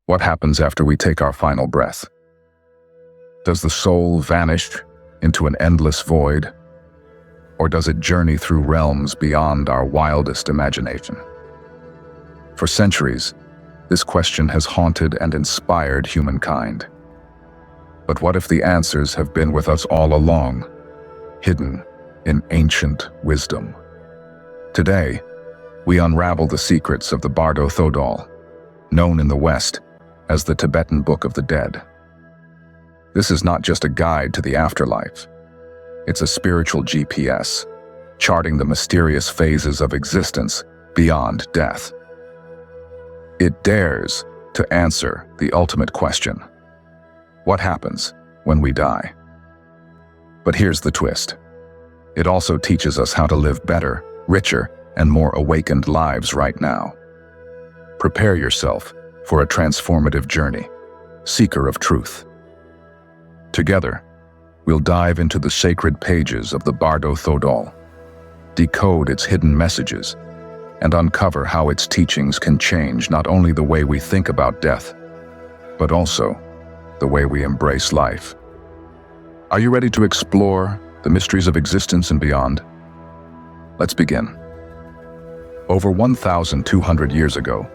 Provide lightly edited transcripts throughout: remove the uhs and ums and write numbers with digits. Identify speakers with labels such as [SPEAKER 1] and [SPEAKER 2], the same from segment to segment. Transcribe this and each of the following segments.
[SPEAKER 1] What happens after we take our final breath? Does the soul vanish into an endless void? Or does it journey through realms beyond our wildest imagination? For centuries, this question has haunted and inspired humankind. But what if the answers have been with us all along, hidden in ancient wisdom? Today, we unravel the secrets of the Bardo Thodol, known in the West as the Tibetan Book of the Dead. This is not just a guide to the afterlife. It's a spiritual GPS, charting the mysterious phases of existence beyond death. It dares to answer the ultimate question: what happens when we die? But here's the twist. It also teaches us how to live better, richer, and more awakened lives right now. Prepare yourself for a transformative journey, seeker of truth. Together, we'll dive into the sacred pages of the Bardo Thodol, decode its hidden messages, and uncover how its teachings can change not only the way we think about death, but also the way we embrace life. Are you ready to explore the mysteries of existence and beyond? Let's begin. Over 1,200 years ago,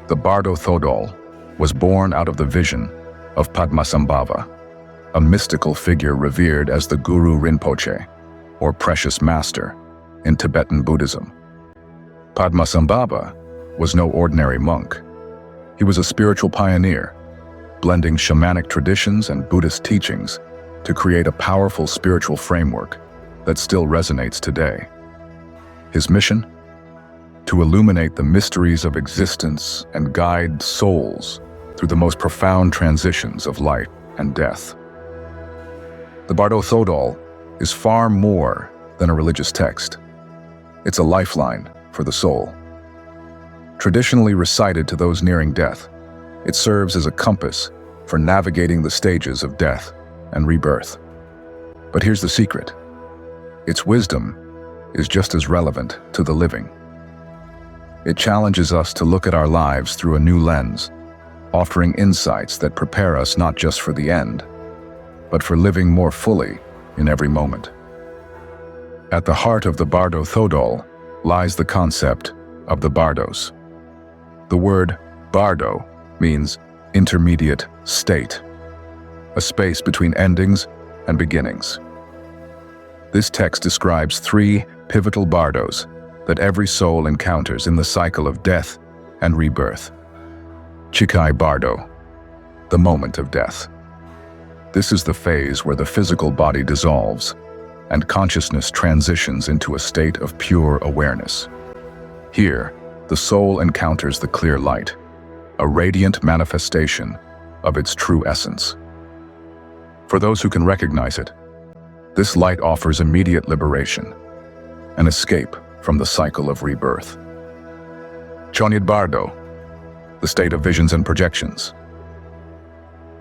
[SPEAKER 1] the Bardo Thodol was born out of the vision of Padmasambhava, a mystical figure revered as the Guru Rinpoche, or Precious Master, in Tibetan Buddhism. Padmasambhava was no ordinary monk. He was a spiritual pioneer, blending shamanic traditions and Buddhist teachings to create a powerful spiritual framework that still resonates today. His mission? To illuminate the mysteries of existence and guide souls through the most profound transitions of life and death. The Bardo Thodol is far more than a religious text. It's a lifeline for the soul. Traditionally recited to those nearing death, it serves as a compass for navigating the stages of death and rebirth. But here's the secret. Its wisdom is just as relevant to the living. It challenges us to look at our lives through a new lens, offering insights that prepare us not just for the end, but for living more fully in every moment. At the heart of the Bardo Thodol lies the concept of the Bardos. The word Bardo means intermediate state, a space between endings and beginnings. This text describes three pivotal Bardos that every soul encounters in the cycle of death and rebirth. Chikai Bardo, the moment of death. This is the phase where the physical body dissolves and consciousness transitions into a state of pure awareness. Here, the soul encounters the clear light, a radiant manifestation of its true essence. For those who can recognize it, this light offers immediate liberation, an escape from the cycle of rebirth. Chonyid Bardo, the state of visions and projections.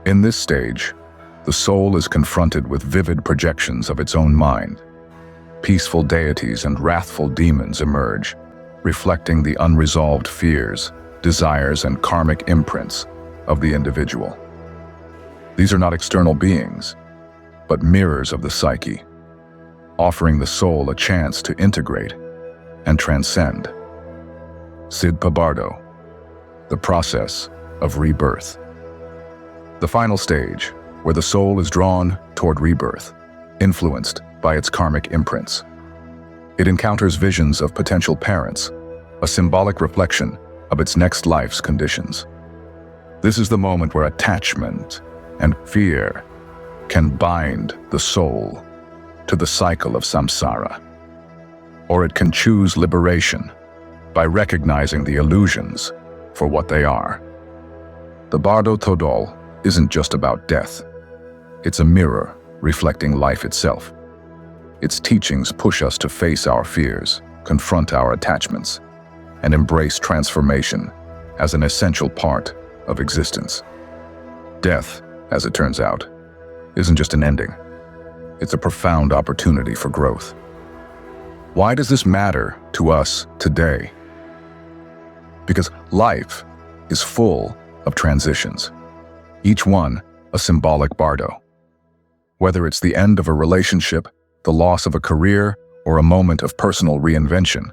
[SPEAKER 1] In this stage, the soul is confronted with vivid projections of its own mind. Peaceful deities and wrathful demons emerge, reflecting the unresolved fears, desires, and karmic imprints of the individual. These are not external beings, but mirrors of the psyche, offering the soul a chance to integrate and transcend. Siddhpa Bardo, the process of rebirth. The final stage, where the soul is drawn toward rebirth, influenced by its karmic imprints. It encounters visions of potential parents, a symbolic reflection of its next life's conditions. This is the moment where attachment and fear can bind the soul to the cycle of samsara. Or it can choose liberation by recognizing the illusions for what they are. The Bardo Thodol isn't just about death. It's a mirror reflecting life itself. Its teachings push us to face our fears, confront our attachments, and embrace transformation as an essential part of existence. Death, as it turns out, isn't just an ending. It's a profound opportunity for growth. Why does this matter to us today? Because life is full of transitions, each one a symbolic bardo. Whether it's the end of a relationship, the loss of a career, or a moment of personal reinvention,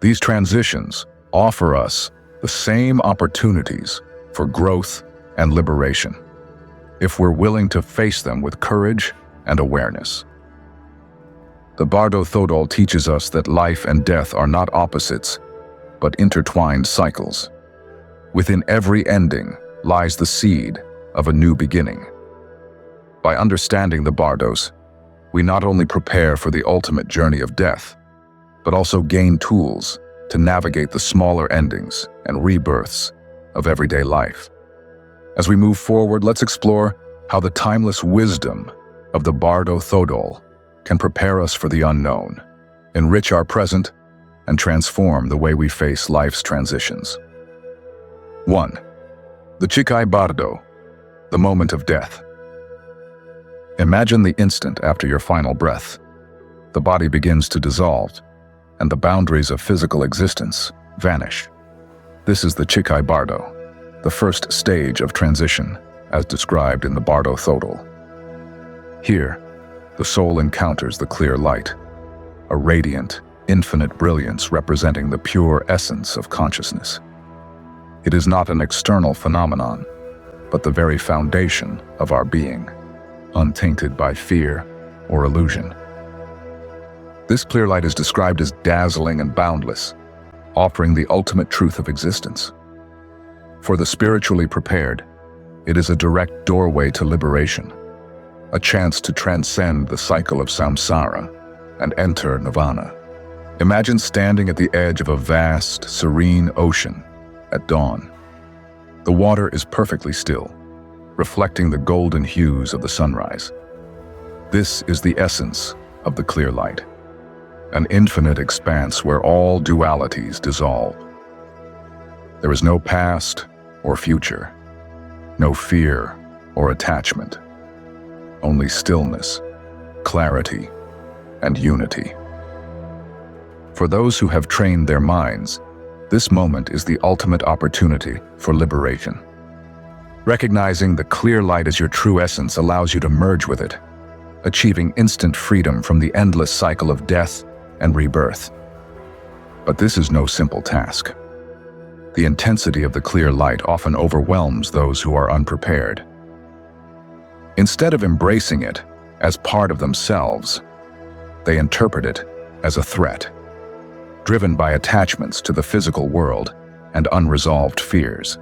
[SPEAKER 1] these transitions offer us the same opportunities for growth and liberation, if we're willing to face them with courage and awareness. The Bardo Thodol teaches us that life and death are not opposites, but intertwined cycles. Within every ending lies the seed of a new beginning. By understanding the Bardos, we not only prepare for the ultimate journey of death, but also gain tools to navigate the smaller endings and rebirths of everyday life. As we move forward, let's explore how the timeless wisdom of the Bardo Thodol can prepare us for the unknown, enrich our present, and transform the way we face life's transitions. 1. The Chikai Bardo, the moment of death. Imagine the instant after your final breath. The body begins to dissolve, and the boundaries of physical existence vanish. This is the Chikai Bardo, the first stage of transition, as described in the Bardo Thodol. Here, the soul encounters the clear light, a radiant, infinite brilliance representing the pure essence of consciousness. It is not an external phenomenon, but the very foundation of our being, untainted by fear or illusion. This clear light is described as dazzling and boundless, offering the ultimate truth of existence. For the spiritually prepared, it is a direct doorway to liberation, a chance to transcend the cycle of samsara and enter nirvana. Imagine standing at the edge of a vast, serene ocean at dawn. The water is perfectly still, reflecting the golden hues of the sunrise. This is the essence of the clear light, an infinite expanse where all dualities dissolve. There is no past or future, no fear or attachment, only stillness, clarity, and unity. For those who have trained their minds, this moment is the ultimate opportunity for liberation. Recognizing the clear light as your true essence allows you to merge with it, achieving instant freedom from the endless cycle of death and rebirth. But this is no simple task. The intensity of the clear light often overwhelms those who are unprepared. Instead of embracing it as part of themselves, they interpret it as a threat, driven by attachments to the physical world and unresolved fears.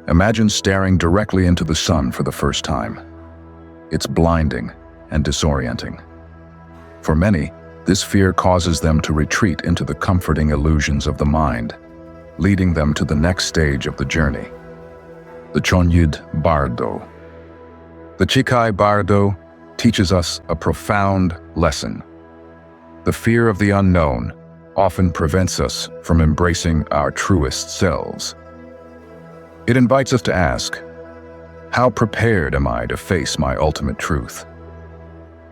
[SPEAKER 1] Imagine staring directly into the sun for the first time. It's blinding and disorienting. For many, this fear causes them to retreat into the comforting illusions of the mind, leading them to the next stage of the journey, the Chonyid Bardo. The Chikai Bardo teaches us a profound lesson. The fear of the unknown often prevents us from embracing our truest selves. It invites us to ask, how prepared am I to face my ultimate truth?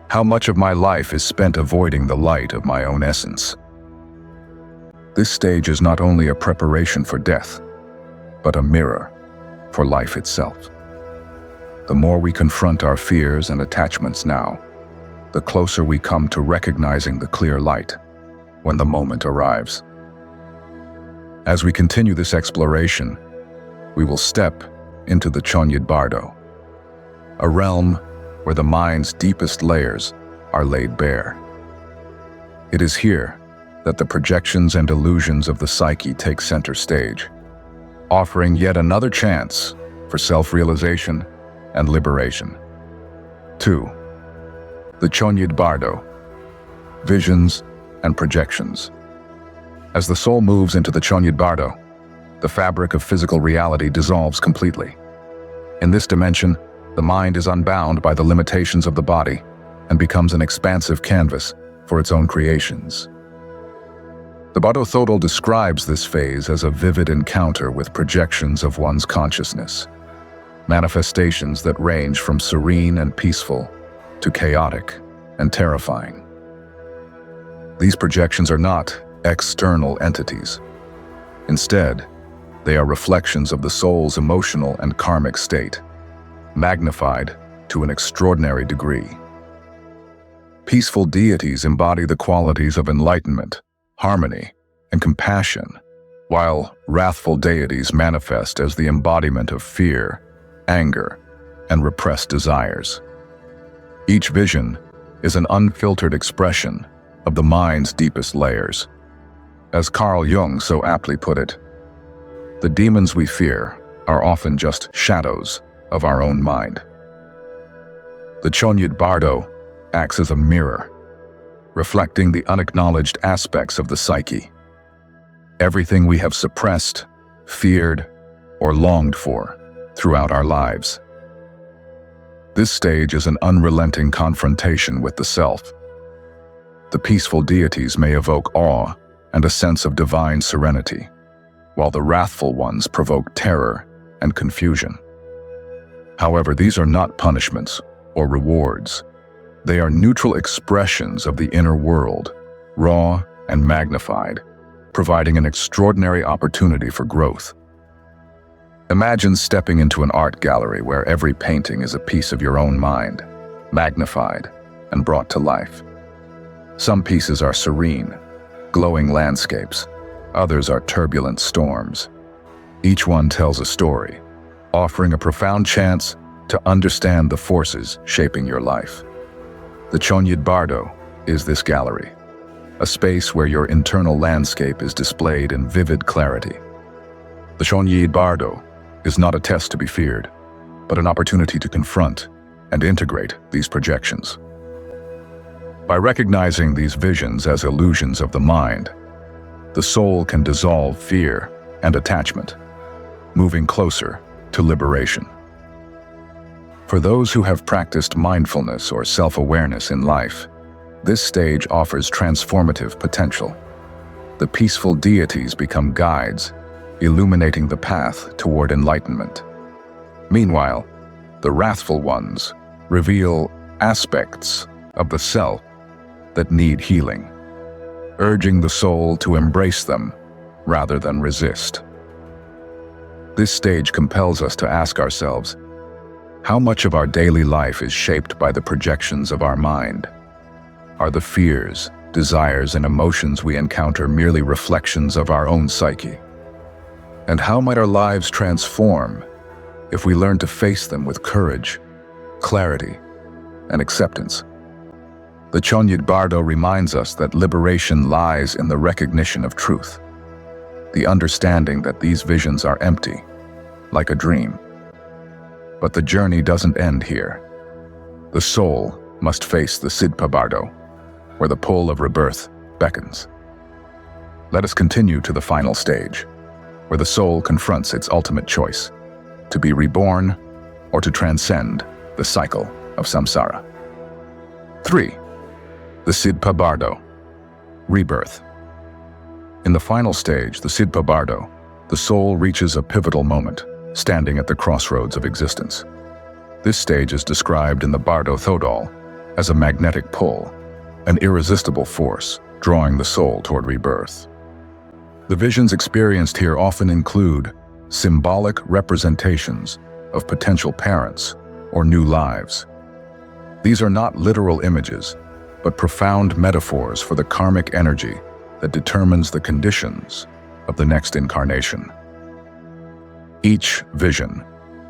[SPEAKER 1] How much of my life is spent avoiding the light of my own essence? This stage is not only a preparation for death, but a mirror for life itself. The more we confront our fears and attachments now, the closer we come to recognizing the clear light when the moment arrives. As we continue this exploration, we will step into the Chonyid Bardo, a realm where the mind's deepest layers are laid bare. It is here that the projections and illusions of the psyche take center stage, offering yet another chance for self-realization and liberation. 2. The Chonyid Bardo, visions and projections. As the soul moves into the Chonyid Bardo, the fabric of physical reality dissolves completely. In this dimension, the mind is unbound by the limitations of the body and becomes an expansive canvas for its own creations. The Bardo Thodol describes this phase as a vivid encounter with projections of one's consciousness, manifestations that range from serene and peaceful to chaotic and terrifying. These projections are not external entities. Instead, They are reflections of the soul's emotional and karmic state, magnified to an extraordinary degree. Peaceful deities embody the qualities of enlightenment, harmony, and compassion, while wrathful deities manifest as the embodiment of fear, anger, and repressed desires. Each vision is an unfiltered expression of the mind's deepest layers. As Carl Jung so aptly put it, the demons we fear are often just shadows of our own mind. The Chonyid Bardo acts as a mirror, reflecting the unacknowledged aspects of the psyche. Everything we have suppressed, feared, or longed for throughout our lives. This stage is an unrelenting confrontation with the self. The peaceful deities may evoke awe and a sense of divine serenity, while the wrathful ones provoke terror and confusion. However, these are not punishments or rewards. They are neutral expressions of the inner world, raw and magnified, providing an extraordinary opportunity for growth. Imagine stepping into an art gallery where every painting is a piece of your own mind, magnified and brought to life. Some pieces are serene, glowing landscapes. Others are turbulent storms. Each one tells a story, offering a profound chance to understand the forces shaping your life. The Chonyid Bardo is this gallery, a space where your internal landscape is displayed in vivid clarity. The Chonyid Bardo is not a test to be feared, but an opportunity to confront and integrate these projections. By recognizing these visions as illusions of the mind, the soul can dissolve fear and attachment, moving closer to liberation. For those who have practiced mindfulness or self-awareness in life, this stage offers transformative potential. The peaceful deities become guides, illuminating the path toward enlightenment. Meanwhile, the wrathful ones reveal aspects of the self that need healing, urging the soul to embrace them rather than resist. This stage compels us to ask ourselves, how much of our daily life is shaped by the projections of our mind? Are the fears, desires, and emotions we encounter merely reflections of our own psyche? And how might our lives transform if we learn to face them with courage, clarity, and acceptance? The Chonyid Bardo reminds us that liberation lies in the recognition of truth, the understanding that these visions are empty, like a dream. But the journey doesn't end here. The soul must face the Siddhpa Bardo, where the pull of rebirth beckons. Let us continue to the final stage, where the soul confronts its ultimate choice, to be reborn or to transcend the cycle of samsara. 3. The Siddhpa Bardo, Rebirth. In the final stage, the Siddhpa Bardo, the soul reaches a pivotal moment, standing at the crossroads of existence. This stage is described in the Bardo Thodol as a magnetic pull, an irresistible force drawing the soul toward rebirth. The visions experienced here often include symbolic representations of potential parents or new lives. These are not literal images, but profound metaphors for the karmic energy that determines the conditions of the next incarnation. Each vision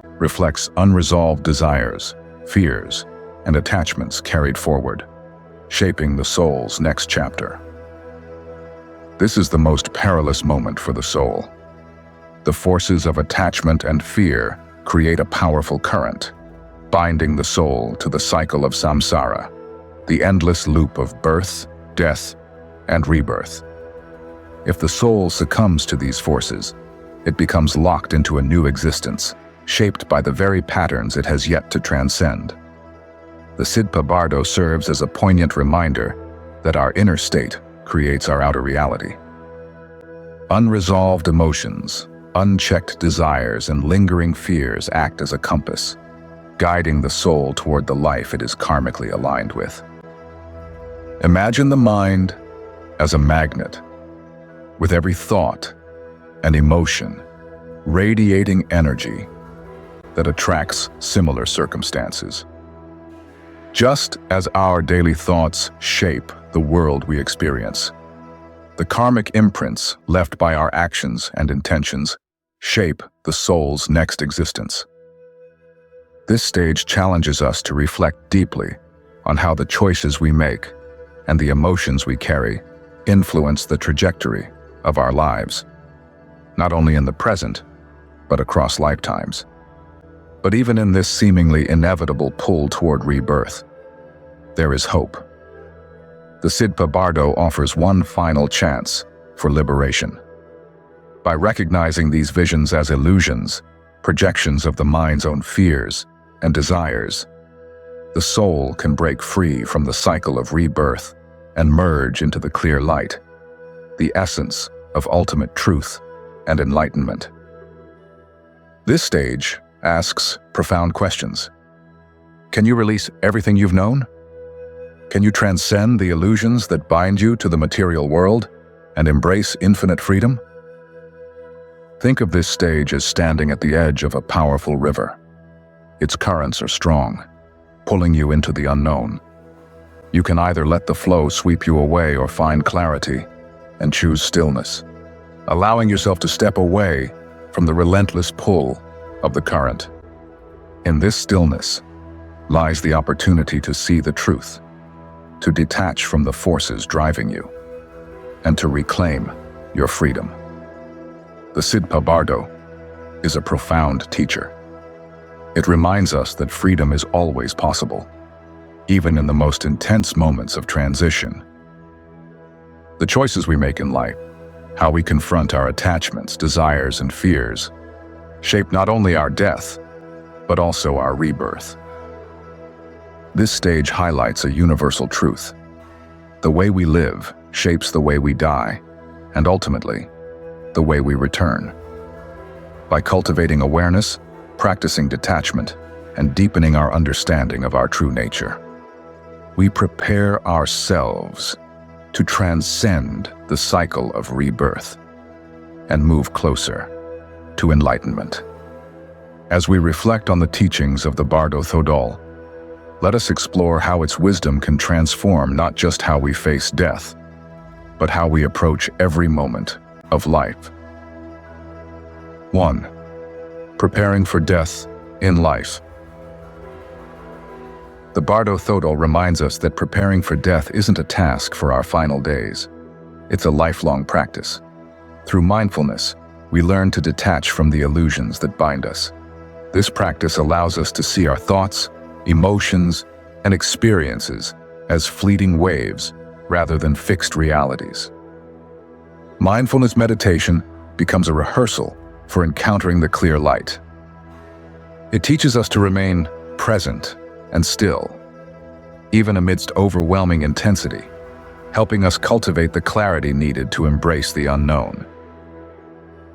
[SPEAKER 1] reflects unresolved desires, fears, and attachments carried forward, shaping the soul's next chapter. This is the most perilous moment for the soul. The forces of attachment and fear create a powerful current, binding the soul to the cycle of samsara, the endless loop of birth, death, and rebirth. If the soul succumbs to these forces, it becomes locked into a new existence, shaped by the very patterns it has yet to transcend. The Siddhpa Bardo serves as a poignant reminder that our inner state creates our outer reality. Unresolved emotions, unchecked desires, and lingering fears act as a compass, guiding the soul toward the life it is karmically aligned with. Imagine the mind as a magnet, with every thought and emotion radiating energy that attracts similar circumstances. Just as our daily thoughts shape the world we experience, the karmic imprints left by our actions and intentions shape the soul's next existence. This stage challenges us to reflect deeply on how the choices we make and the emotions we carry influence the trajectory of our lives, not only in the present, but across lifetimes. But even in this seemingly inevitable pull toward rebirth, there is hope. The Siddhpa Bardo offers one final chance for liberation. By recognizing these visions as illusions, projections of the mind's own fears and desires, the soul can break free from the cycle of rebirth and merge into the clear light, the essence of ultimate truth and enlightenment. This stage asks profound questions. Can you release everything you've known? Can you transcend the illusions that bind you to the material world and embrace infinite freedom? Think of this stage as standing at the edge of a powerful river. Its currents are strong, pulling you into the unknown. You can either let the flow sweep you away or find clarity and choose stillness, allowing yourself to step away from the relentless pull of the current. In this stillness lies the opportunity to see the truth, to detach from the forces driving you, and to reclaim your freedom. The Siddhpa Bardo is a profound teacher. It reminds us that freedom is always possible, even in the most intense moments of transition. The choices we make in life, how we confront our attachments, desires, and fears, shape not only our death, but also our rebirth. This stage highlights a universal truth. The way we live shapes the way we die, and ultimately, the way we return. By cultivating awareness, practicing detachment, and deepening our understanding of our true nature, we prepare ourselves to transcend the cycle of rebirth and move closer to enlightenment. As we reflect on the teachings of the Bardo Thodol, let us explore how its wisdom can transform not just how we face death, but how we approach every moment of life. 1. Preparing for death in life. The Bardo Thodol reminds us that preparing for death isn't a task for our final days. It's a lifelong practice. Through mindfulness, we learn to detach from the illusions that bind us. This practice allows us to see our thoughts, emotions, and experiences as fleeting waves rather than fixed realities. Mindfulness meditation becomes a rehearsal for encountering the clear light. It teaches us to remain present and still, even amidst overwhelming intensity, helping us cultivate the clarity needed to embrace the unknown.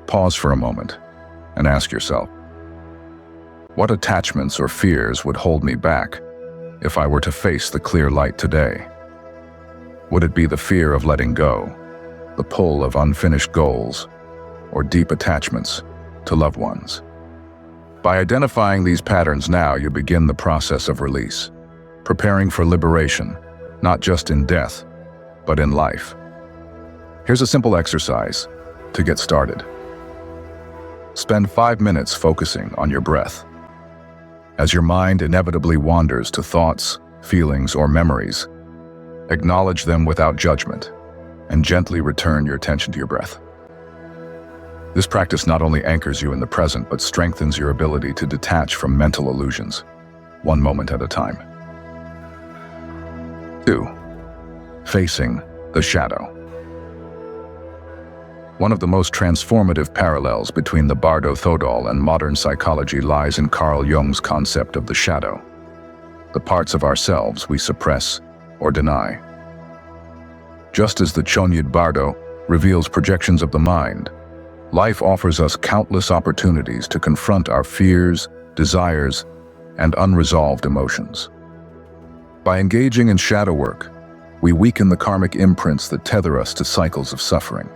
[SPEAKER 1] Pause for a moment and ask yourself, what attachments or fears would hold me back if I were to face the clear light today? Would it be the fear of letting go, the pull of unfinished goals, or deep attachments to loved ones? By identifying these patterns now, you begin the process of release, preparing for liberation, not just in death, but in life. Here's a simple exercise to get started. Spend 5 minutes focusing on your breath. As your mind inevitably wanders to thoughts, feelings, or memories, acknowledge them without judgment and gently return your attention to your breath. This practice not only anchors you in the present, but strengthens your ability to detach from mental illusions, one moment at a time. 2. Facing the shadow. One of the most transformative parallels between the Bardo Thodol and modern psychology lies in Carl Jung's concept of the shadow, the parts of ourselves we suppress or deny. Just as the Chonyid Bardo reveals projections of the mind, life offers us countless opportunities to confront our fears, desires, and unresolved emotions. By engaging in shadow work, we weaken the karmic imprints that tether us to cycles of suffering.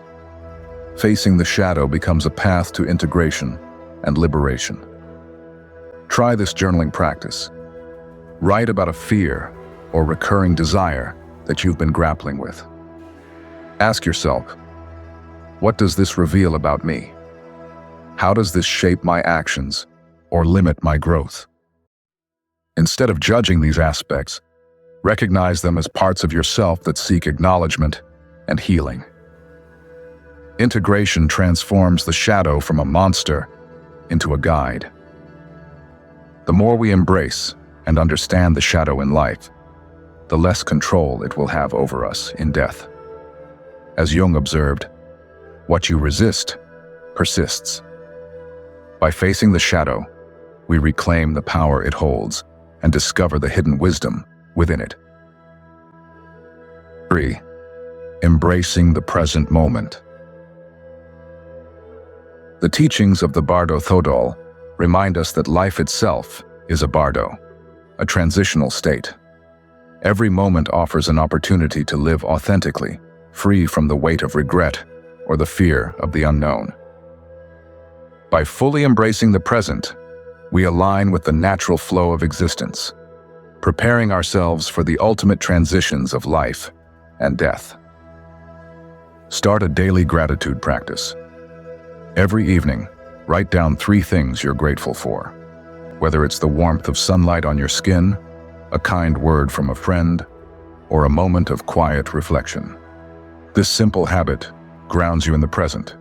[SPEAKER 1] facing the shadow becomes a path to integration and liberation. Try this journaling practice. Write about a fear or recurring desire that you've been grappling with. Ask yourself, what does this reveal about me? How does this shape my actions or limit my growth? Instead of judging these aspects, recognize them as parts of yourself that seek acknowledgement and healing. Integration transforms the shadow from a monster into a guide. The more we embrace and understand the shadow in life, the less control it will have over us in death. As Jung observed, what you resist persists. By facing the shadow, we reclaim the power it holds and discover the hidden wisdom within it. 3. Embracing the present moment. The teachings of the Bardo Thodol remind us that life itself is a bardo, a transitional state. Every moment offers an opportunity to live authentically, free from the weight of regret or the fear of the unknown. By fully embracing the present, we align with the natural flow of existence, preparing ourselves for the ultimate transitions of life and death. Start a daily gratitude practice. Every evening, write down 3 things you're grateful for. Whether it's the warmth of sunlight on your skin, a kind word from a friend, or a moment of quiet reflection. This simple habit grounds you in the present,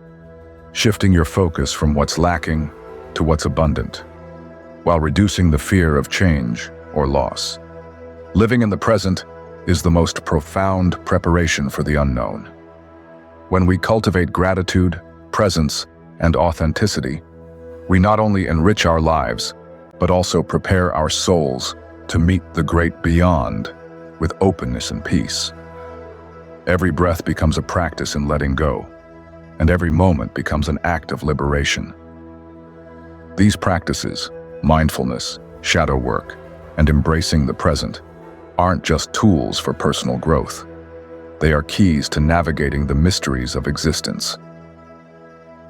[SPEAKER 1] shifting your focus from what's lacking to what's abundant, while reducing the fear of change or loss. Living in the present is the most profound preparation for the unknown. When we cultivate gratitude, presence, and authenticity, we not only enrich our lives, but also prepare our souls to meet the great beyond with openness and peace. Every breath becomes a practice in letting go, and every moment becomes an act of liberation. These practices, mindfulness, shadow work, and embracing the present, aren't just tools for personal growth. They are keys to navigating the mysteries of existence.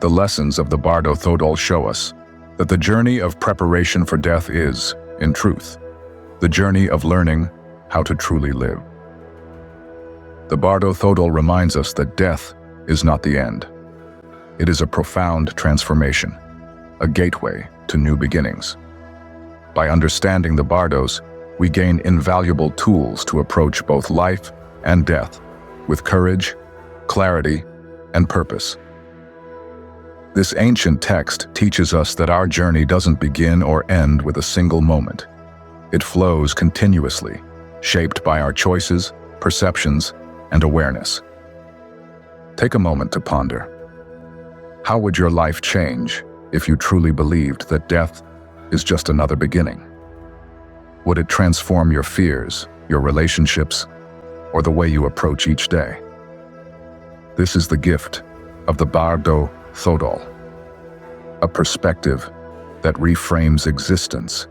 [SPEAKER 1] The lessons of the Bardo Thodol show us that the journey of preparation for death is, in truth, the journey of learning how to truly live. The Bardo Thodol reminds us that death is not the end. It is a profound transformation, a gateway to new beginnings. By understanding the Bardos, we gain invaluable tools to approach both life and death with courage, clarity, and purpose. This ancient text teaches us that our journey doesn't begin or end with a single moment. It flows continuously, shaped by our choices, perceptions, and awareness. Take a moment to ponder. How would your life change if you truly believed that death is just another beginning? Would it transform your fears, your relationships, or the way you approach each day? This is the gift of the Bardo Thodol, a perspective that reframes existence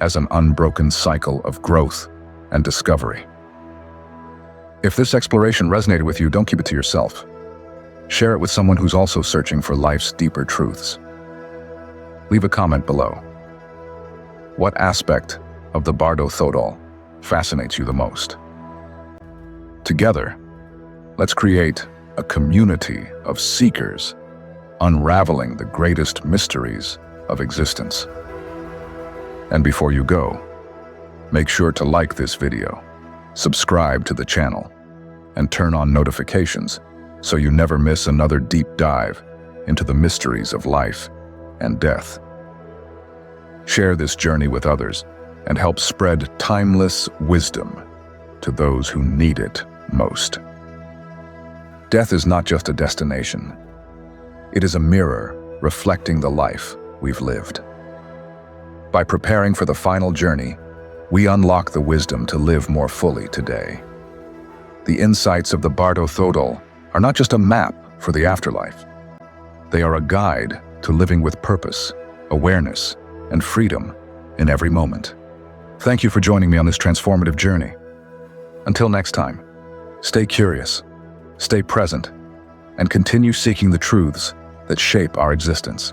[SPEAKER 1] as an unbroken cycle of growth and discovery. If this exploration resonated with you, don't keep it to yourself. Share it with someone who's also searching for life's deeper truths. Leave a comment below. What aspect of the Bardo Thodol fascinates you the most? Together, let's create a community of seekers unraveling the greatest mysteries of existence. And before you go, make sure to like this video, subscribe to the channel, and turn on notifications so you never miss another deep dive into the mysteries of life and death. Share this journey with others and help spread timeless wisdom to those who need it most. Death is not just a destination. It is a mirror reflecting the life we've lived. By preparing for the final journey, we unlock the wisdom to live more fully today. The insights of the Bardo Thodol are not just a map for the afterlife. They are a guide to living with purpose, awareness, and freedom in every moment. Thank you for joining me on this transformative journey. Until next time, stay curious, stay present, and continue seeking the truths that shape our existence.